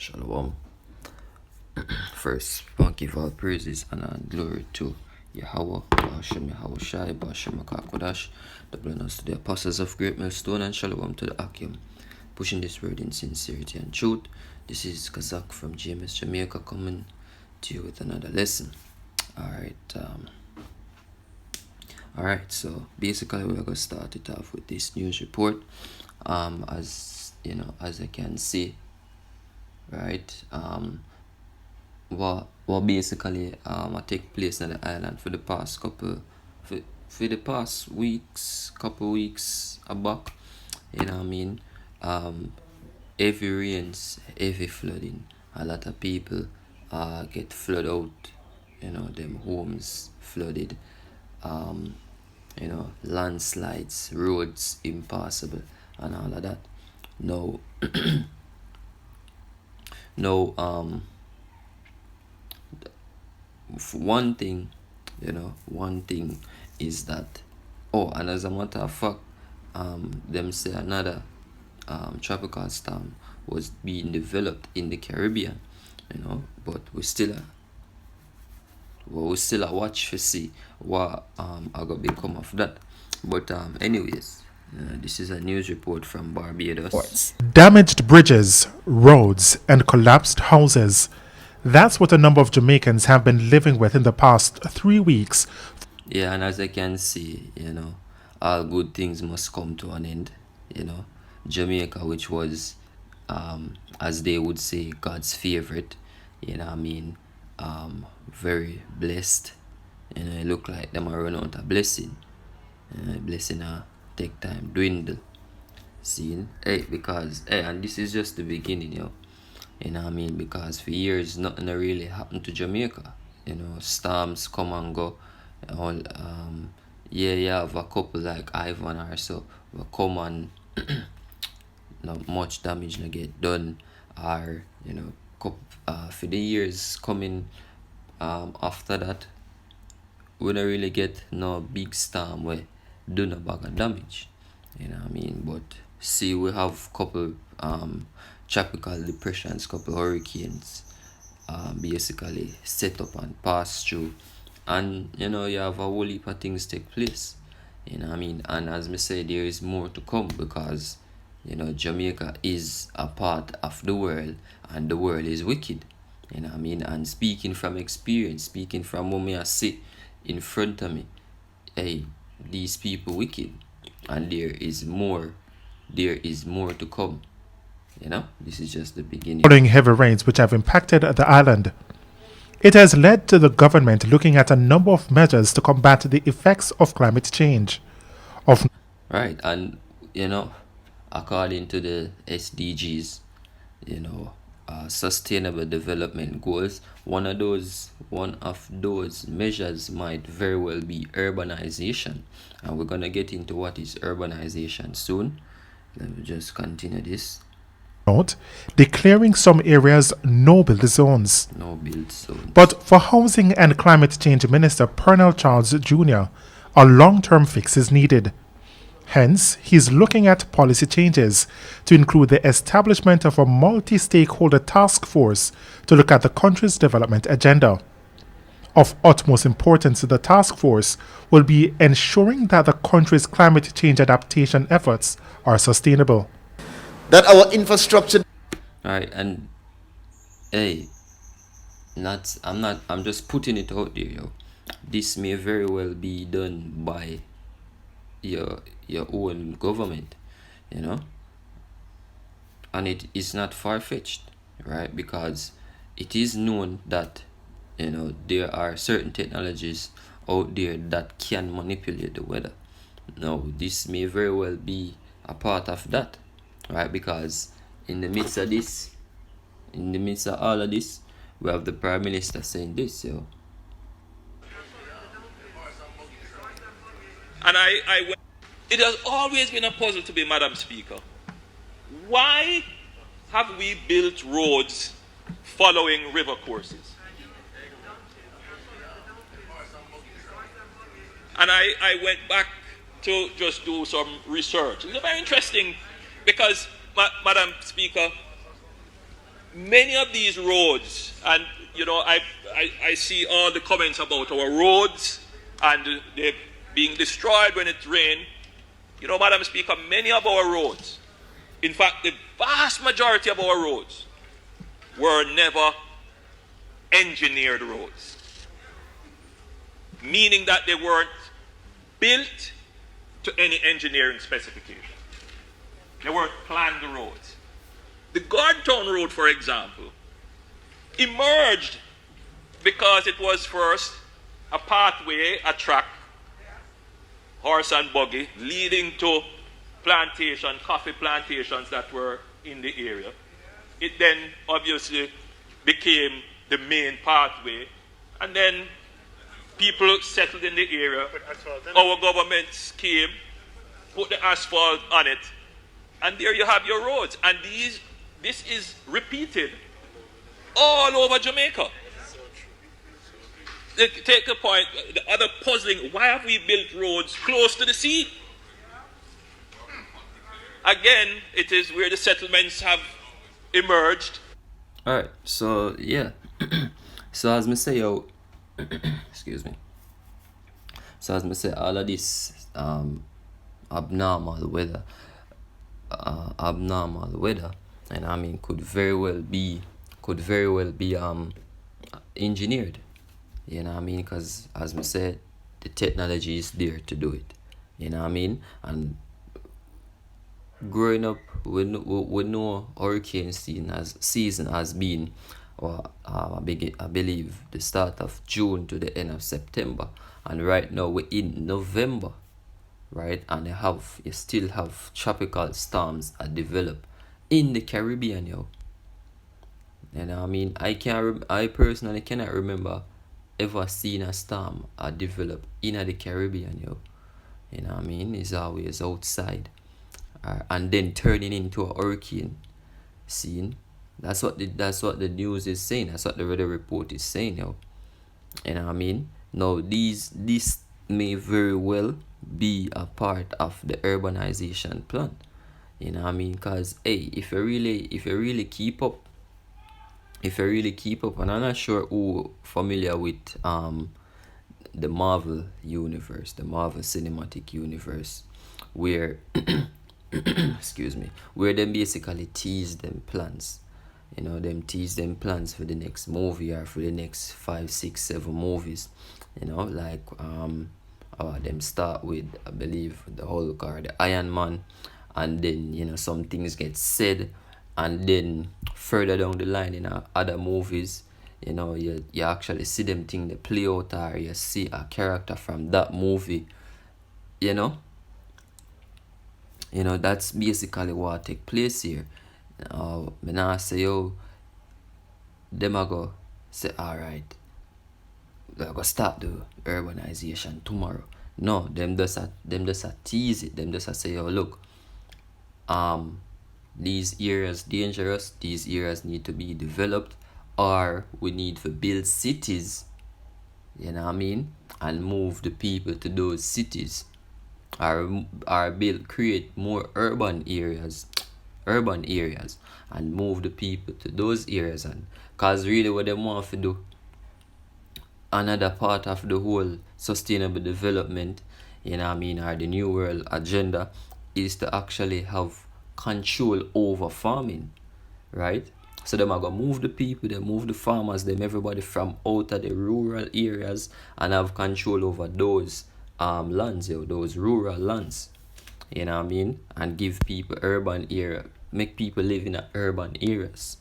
Shalom. First, thank you for all praises and glory to Yahweh, Hashem Yahweh Shai, Hashem Kodash, the blessings to the apostles of Great Millstone, and Shalom to the Akim, pushing this word in sincerity and truth. This is Kazak from GMS Jamaica coming to you with another lesson. Alright, so basically we're gonna start it off with this news report. As you know, as I can see, right, what basically take place on the island for the past couple weeks back, you know what I mean. Heavy rains, heavy flooding, a lot of people get flooded out, you know, them homes flooded, you know, landslides, roads impassable and all of that. No no one thing is that, and as a matter of fact, them say another tropical storm was being developed in the Caribbean, you know, but we still watch to see what are gonna become of that. But anyways, this is a news report from Barbados. Damaged bridges, roads, and collapsed houses. That's what a number of Jamaicans have been living with in the past 3 weeks. Yeah, and as I can see, you know, all good things must come to an end. You know, Jamaica, which was, as they would say, God's favorite, you know what I mean, very blessed. You know, it look like them are run out of blessing. Blessing take time dwindle. See, and this is just the beginning, yo. You know what I mean? Because for years nothing really happened to Jamaica. You know, storms come and go. All you have a couple like Ivan or so will come and not much damage not get done, or you know, for the years coming after that, we don't really get no big storm where do no bag of damage. You know what I mean? But see, we have couple tropical depressions, couple hurricanes basically set up and pass through, and you know, you have a whole heap of things take place. You know what I mean? And as me say, there is more to come, because you know, Jamaica is a part of the world and the world is wicked. You know what I mean? And speaking from experience, speaking from what me I see in front of me, hey, these people wicked, and there is more to come. You know, this is just the beginning. Following heavy rains which have impacted the island, it has led to the government looking at a number of measures to combat the effects of climate change. Right, and you know, according to the SDGs, you know, sustainable development goals, one of those measures might very well be urbanization, and we're gonna get into what is urbanization soon. Let me just continue this. Declaring some areas no-build zones. But for Housing and Climate Change Minister Pernell Charles Jr., a long-term fix is needed. Hence, he's looking at policy changes to include the establishment of a multi-stakeholder task force to look at the country's development agenda. Of utmost importance to the task force will be ensuring that the country's climate change adaptation efforts are sustainable. That our infrastructure. Alright, and hey, I'm just putting it out there, yo. This may very well be done by your own government, you know, and it is not far-fetched, right? Because it is known that, you know, there are certain technologies out there that can manipulate the weather. Now, this may very well be a part of that, right? Because in the midst of all of this, we have the Prime Minister saying this, yo. And it has always been a puzzle to me, Madam Speaker. Why have we built roads following river courses? And I went back to just do some research. It's very interesting because, Madam Speaker, many of these roads, and I see all the comments about our roads and they being destroyed when it rains. Madam Speaker, many of our roads, in fact, the vast majority of our roads were never engineered roads, meaning that they weren't built to any engineering specification. They weren't planned roads. The Gordtown Road, for example, emerged because it was first a pathway, a track, horse and buggy, leading to coffee plantations that were in the area. It then obviously became the main pathway, and then people settled in the area. Our governments came, put the asphalt on it, and there you have your roads. And this is repeated all over Jamaica. Take the point, the other puzzling, why have we built roads close to the sea? Again, it is where the settlements have emerged. Alright, so yeah. So as me say, excuse me. So as me say, all of this abnormal weather, and I mean could very well be engineered. You know what I mean? Because as me said, the technology is there to do it. You know what I mean? And growing up, we know hurricane season has been, or I believe, the start of June to the end of September, and right now we're in November, right? And you still have tropical storms that develop in the Caribbean, yo. You know what I mean? I personally cannot remember ever seen a storm develop in the Caribbean, yo. You know what I mean? It's always outside. And then turning into a hurricane scene. That's what the news is saying. That's what the weather report is saying, yo. You know what I mean? Now this may very well be a part of the urbanization plan. You know what I mean? Because hey, if you really keep up, and I'm not sure who familiar with the Marvel universe, the Marvel Cinematic Universe, where excuse me, where them basically tease them plans. Them tease them plans for the next movie or for the next 5, 6, 7 movies. Like them start with, I believe, the Hulk or the Iron Man, and then some things get said, and then further down the line in other movies, you actually see them thing they play out, or you see a character from that movie. That's basically what take place here. Me nah say them a go say alright, we go start the urbanization tomorrow. No, them just a tease it. Them just a say, look, these areas dangerous, these areas need to be developed, or we need to build cities, you know what I mean, and move the people to those cities, or create more urban areas, and move the people to those areas. And cause really what they want to do, another part of the whole sustainable development, you know what I mean, or the New World agenda, is to actually have control over farming, right? So them are gonna move the people, they move the farmers, them everybody from out of the rural areas, and have control over those lands, those rural lands. You know what I mean? And give people urban area, make people live in urban areas,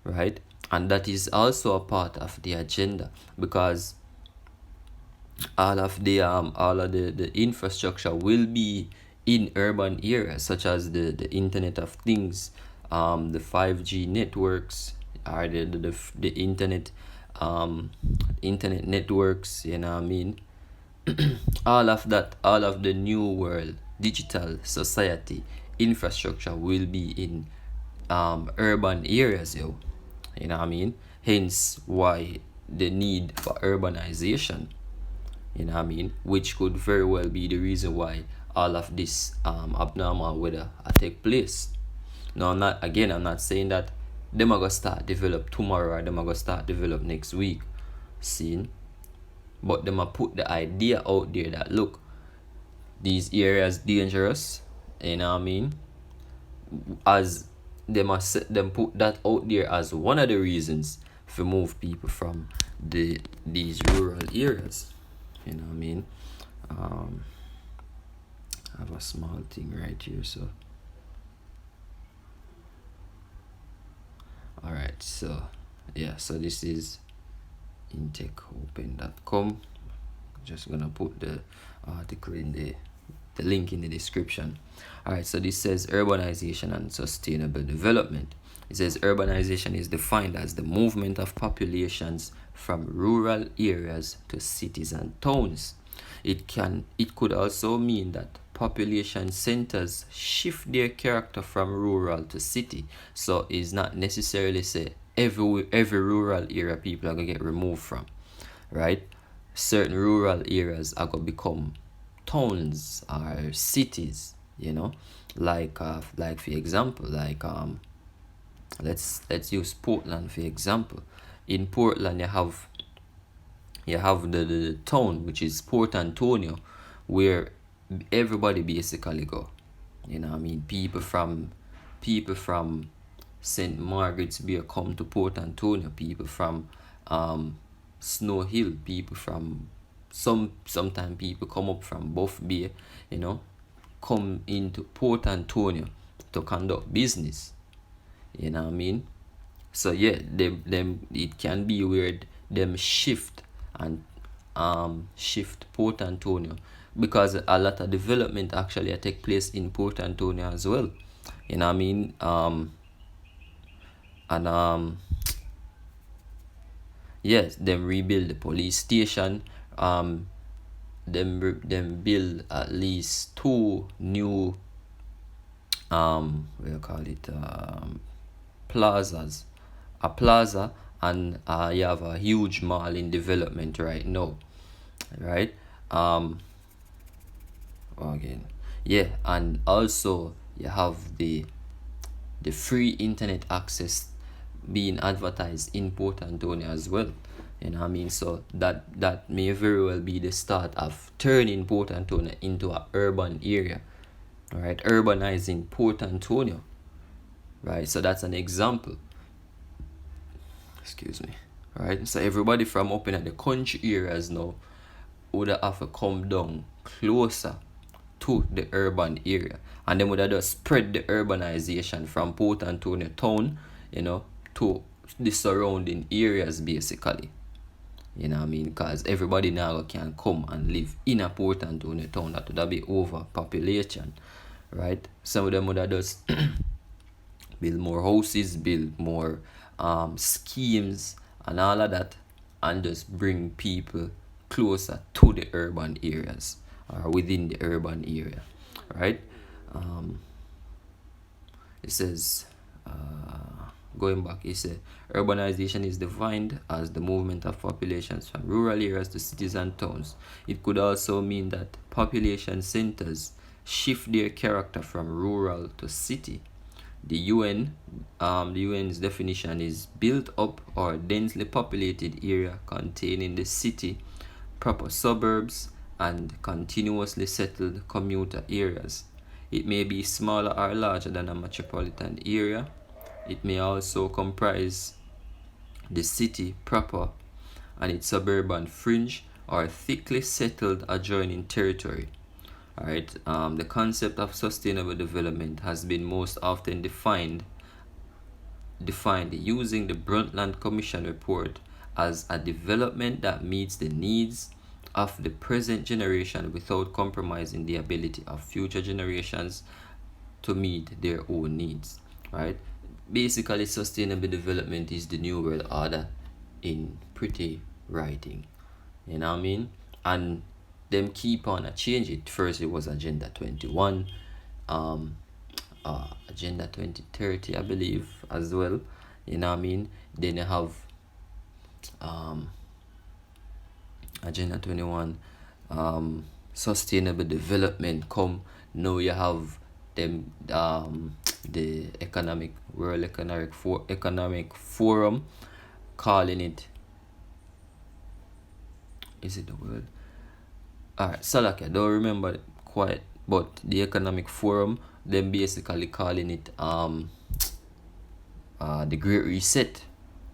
right? And that is also a part of the agenda, because all of the infrastructure will be in urban areas, such as the Internet of Things, the 5G networks, or the internet networks, you know what I mean? all of the new world digital society infrastructure will be in urban areas, you know what I mean? Hence why the need for urbanization, you know what I mean, which could very well be the reason why all of this abnormal weather take place. Now, I'm not saying that them are gonna start develop tomorrow, or them are gonna start develop next week. Seen? But them are put the idea out there that look, these areas dangerous, you know what I mean? As them put that out there as one of the reasons for move people from these rural areas. You know what I mean? I have a small thing right here, so alright, so yeah, so this is intechopen.com. Just gonna put the article in the link in the description. Alright, so this says urbanization and sustainable development. It says urbanization is defined as the movement of populations from rural areas to cities and towns. It could also mean that population centers shift their character from rural to city. So it's not necessarily say every rural area people are gonna get removed from, right? Certain rural areas are gonna become towns or cities, you know, like for example, like let's use Portland for example. In Portland you have the town, which is Port Antonio, where everybody basically go. You know what I mean? People from St. Margaret's Bay come to Port Antonio. People from Snow Hill. People from sometimes people come up from Buff Bay, you know, come into Port Antonio to conduct business. You know what I mean? So yeah, them it can be weird them shift and shift Port Antonio, because a lot of development actually take place in Port Antonio as well. You know what I mean? Yes, them rebuild the police station. Them build at least 2 new what do you call it, plazas. A plaza, and you have a huge mall in development right now, right? Again, yeah, and also you have the free internet access being advertised in Port Antonio as well. You know what I mean? So that may very well be the start of turning Port Antonio into an urban area, right? Urbanizing Port Antonio, right? So that's an example. Excuse me. Right? So everybody from up in the country areas now would have to come down closer to the urban area, and then would have just spread the urbanization from Port Antonio town, you know, to the surrounding areas basically. You know what I mean? Because everybody now can come and live in a Port Antonio town. That would be overpopulation, right? Some of them would have just build more houses, build more schemes and all of that, and just bring people closer to the urban areas or within the urban area, right? It says, going back, it says urbanization is defined as the movement of populations from rural areas to cities and towns. It could also mean that population centers shift their character from rural to city. The UN's definition is built up or densely populated area containing the city, proper suburbs, and continuously settled commuter areas. It may be smaller or larger than a metropolitan area. It may also comprise the city proper and its suburban fringe or thickly settled adjoining territory. Alright, the concept of sustainable development has been most often defined using the Brundtland Commission report as a development that meets the needs of the present generation without compromising the ability of future generations to meet their own needs. Right? Basically, sustainable development is the new world order in pretty writing. You know what I mean? And them keep on a change it. First it was Agenda 21, Agenda 2030, I believe, as well. You know what I mean? Then you have Agenda 21, sustainable development come. Now you have them the World Economic Forum calling it, is it the word? Alright, so like I don't remember it quite, but the Economic Forum, them basically calling it the Great Reset,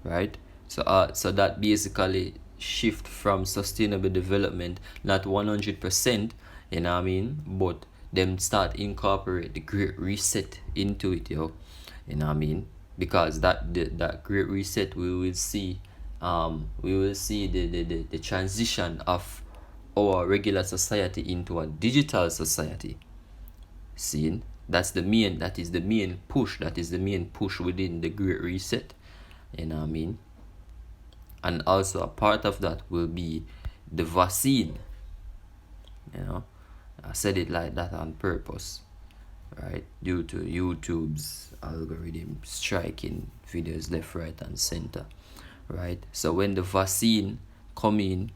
right? So that basically shift from sustainable development, not 100%, you know what I mean, but them start incorporate the Great Reset into it, yo, you know what I mean, because that Great Reset, we will see the transition of our regular society into a digital society. Seeing that is the main push within the Great Reset, you know what I mean. And also a part of that will be the vaccine, you know. I said it like that on purpose, right? Due to YouTube's algorithm striking videos left, right, and center, right? So when the vaccine come in,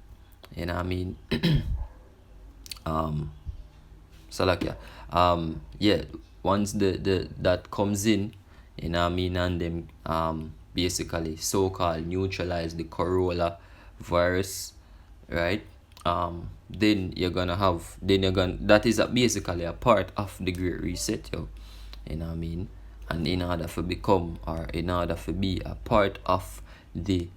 you know what I mean, so like once the that comes in, you know what I mean, and them basically so-called neutralize the corona virus, right? Then that is basically a part of the Great Reset, yo, you know what I mean. And in order to be a part of the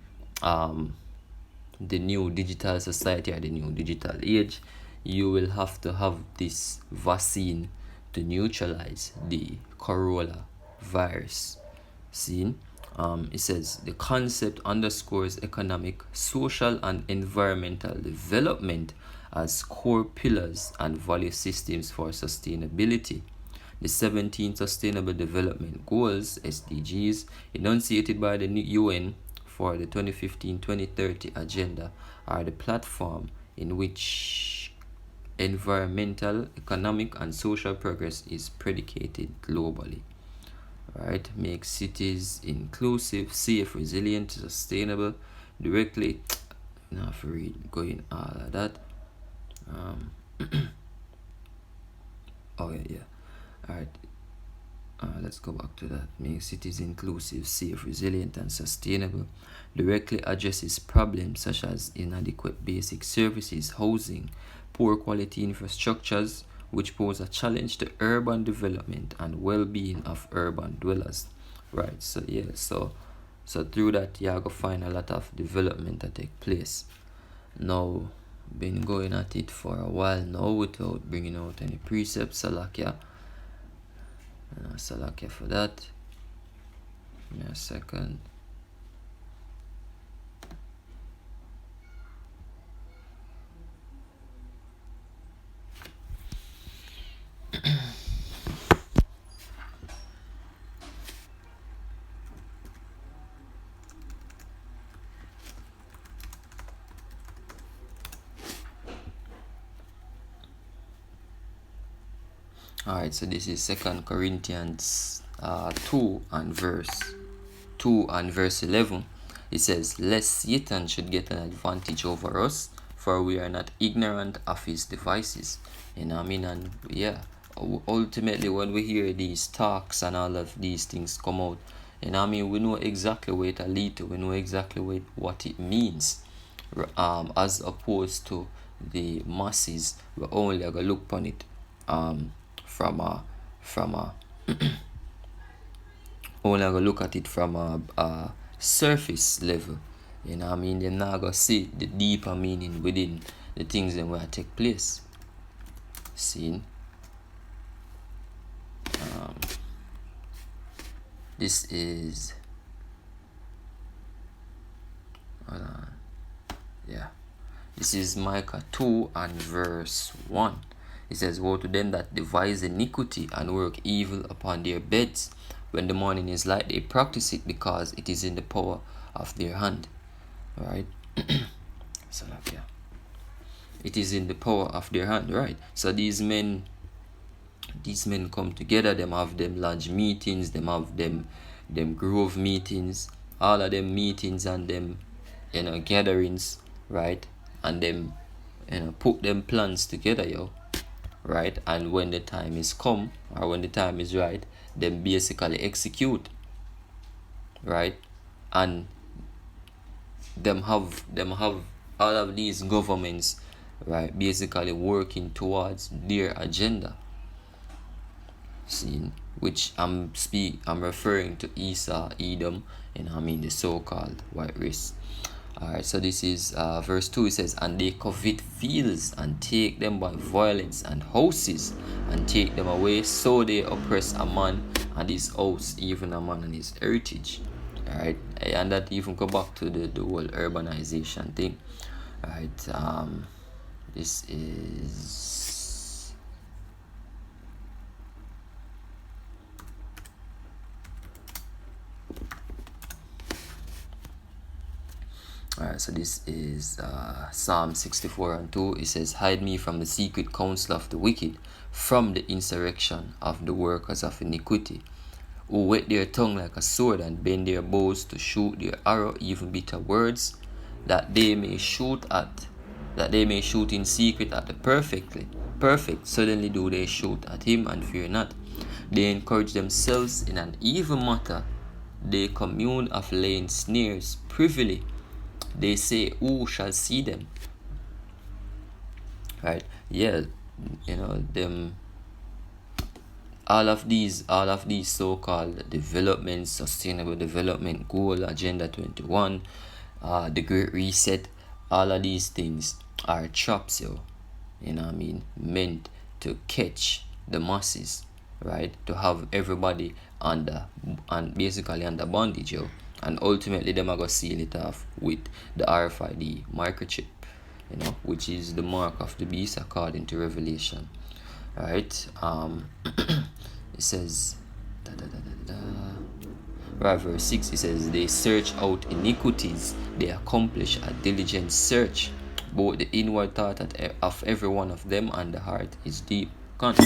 new digital society or the new digital age, you will have to have this vaccine to neutralize the coronavirus. See, it says the concept underscores economic, social, and environmental development as core pillars and value systems for sustainability. The 17 Sustainable Development Goals (SDGs) enunciated by the UN for the 2015-2030 agenda are the platform in which environmental, economic, and social progress is predicated globally. Right? Make cities inclusive, safe, resilient, sustainable. Directly, now for read going all of that. Alright. Let's go back to that. Make cities inclusive, safe, resilient, and sustainable. Directly addresses problems such as inadequate basic services, housing, poor quality infrastructures, which pose a challenge to urban development and well-being of urban dwellers. Right. So through that, you are gonna find a lot of development that take place. Now, been going at it for a while now without bringing out any precepts. Salakia for that. Give me a second. Alright, so this is 2 Corinthians 2 and verse 11. It says, lest Satan should get an advantage over us, for we are not ignorant of his devices. You know what I mean? And ultimately when we hear these talks and all of these things come out, you know what I mean, we know exactly where it lead to, we know exactly what it means, as opposed to the masses. We're only gonna look upon it from a only gonna look at it from a surface level. You know what I mean? They're not gonna see the deeper meaning within the things that will take place. See? This is this is Micah 2 and verse 1. It says, woe to them that devise iniquity and work evil upon their beds. When the morning is light, they practice it because it is in the power of their hand. Right? So it is in the power of their hand, right? So these men come together, them have them large meetings, them have them grove meetings, all of them meetings and them gatherings, right? And them put them plans together, yo. Right? And when the time is come, or when the time is right, them basically execute, right? And them have all of these governments, right, basically working towards their agenda. See, which I'm referring to Esau, Edom, and I mean the so-called white race. Alright, so this is verse 2. It says, and they covet fields and take them by violence, and houses and take them away. So they oppress a man and his house, even a man and his heritage. Alright, and that even go back to the whole urbanization thing. Alright, this is Alright, so this is Psalm 64 and 2. It says, hide me from the secret counsel of the wicked, from the insurrection of the workers of iniquity, who whet their tongue like a sword and bend their bows to shoot their arrow, even bitter words, that they may shoot in secret at the perfect. Suddenly do they shoot at him and fear not. They encourage themselves in an evil matter. They commune of laying snares privily. They say, who shall see them? Right? Yeah, them. All of these so-called developments, sustainable development goal, agenda 21, the Great Reset, all of these things are traps, meant to catch the masses, right? To have everybody basically under bondage, and ultimately them are gonna seal it off with the RFID microchip, which is the mark of the beast according to Revelation. Right? It says, right, verse 6, it says, they search out iniquities, they accomplish a diligent search, both the inward thought of every one of them and the heart is deep. As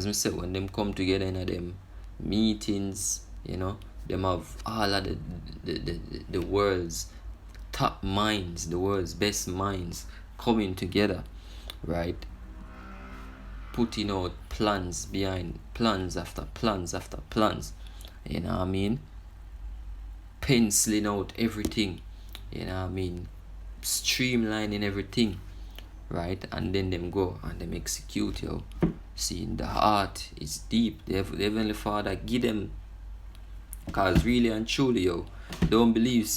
we said, when them come together in them meetings, them have all of the world's top minds, the world's best minds coming together, right? Putting out plans behind plans after plans after plans, penciling out everything, streamlining everything, right? And then them go and them execute, seeing the heart is deep. The Heavenly Father give them, cause really and truly, don't believe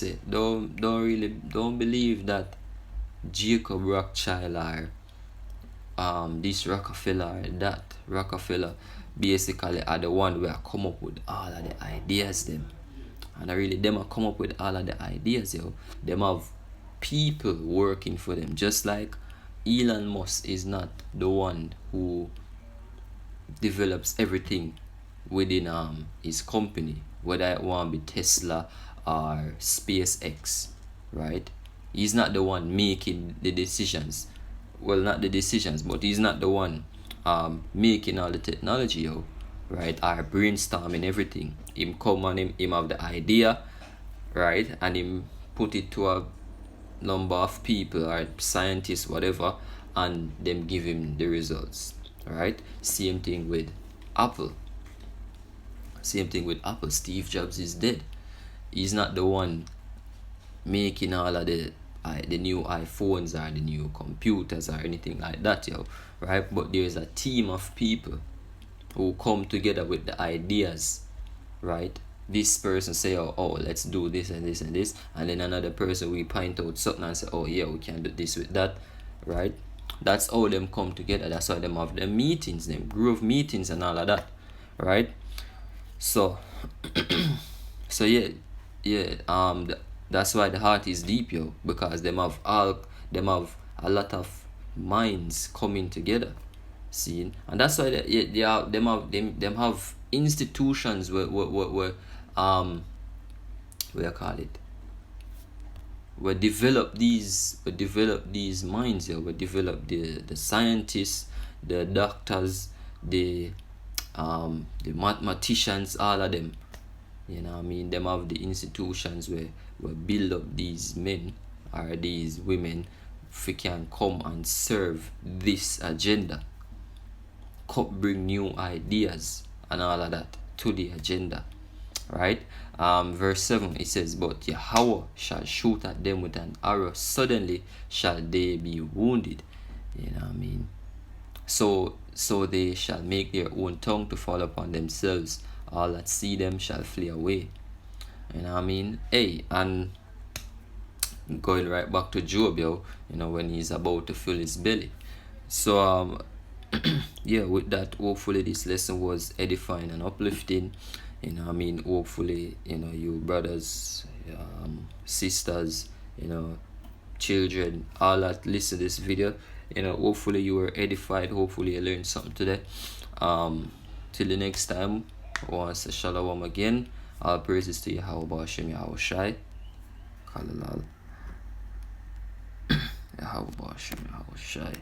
that Jacob Rothschild or this Rockefeller, that Rockefeller basically are the one who are come up with all of the ideas them. And them are come up with all of the ideas, Them have people working for them. Just like Elon Musk is not the one who develops everything within his company, whether it want to be Tesla or SpaceX, right? He's not the one making the decisions. Well, not the decisions, but he's not the one making all the technology, right? Or brainstorming everything. Him come and him have the idea, right? And him put it to a number of people or scientists, whatever, and them give him the results, right? Same thing with Apple. Steve Jobs is dead. He's not the one making all of the new iPhones or the new computers or anything like that, right? But there's a team of people who come together with the ideas, right? This person say, oh, let's do this and this and this, and then another person we point out something and say, oh yeah, we can do this with that, right? That's how them come together. That's why them have them meetings, them growth meetings and all of that, right? So that's why the heart is deep, because them have a lot of minds coming together, see, and that's why them have institutions where we develop these minds, we develop the scientists, the doctors, the mathematicians, all of them. Them have the institutions where build up these men or these women if we can come and serve this agenda, bring new ideas and all of that to the agenda, right? Verse 7, it says, but Yahweh shall shoot at them with an arrow, suddenly shall they be wounded. You know what I mean? So they shall make their own tongue to fall upon themselves. All that see them shall flee away. You know what I mean? Hey, and going right back to Job, when he's about to fill his belly. So yeah, with that, hopefully this lesson was edifying and uplifting. You know what I mean? Hopefully, you brothers, sisters, children, all that listen to this video, hopefully you were edified, hopefully you learned something today. Till the next time, I want to say shalom again. All praises to Yahweh Hashem Yahweh Shai. Kalalal. Yahweh Hashem Yahweh Shai.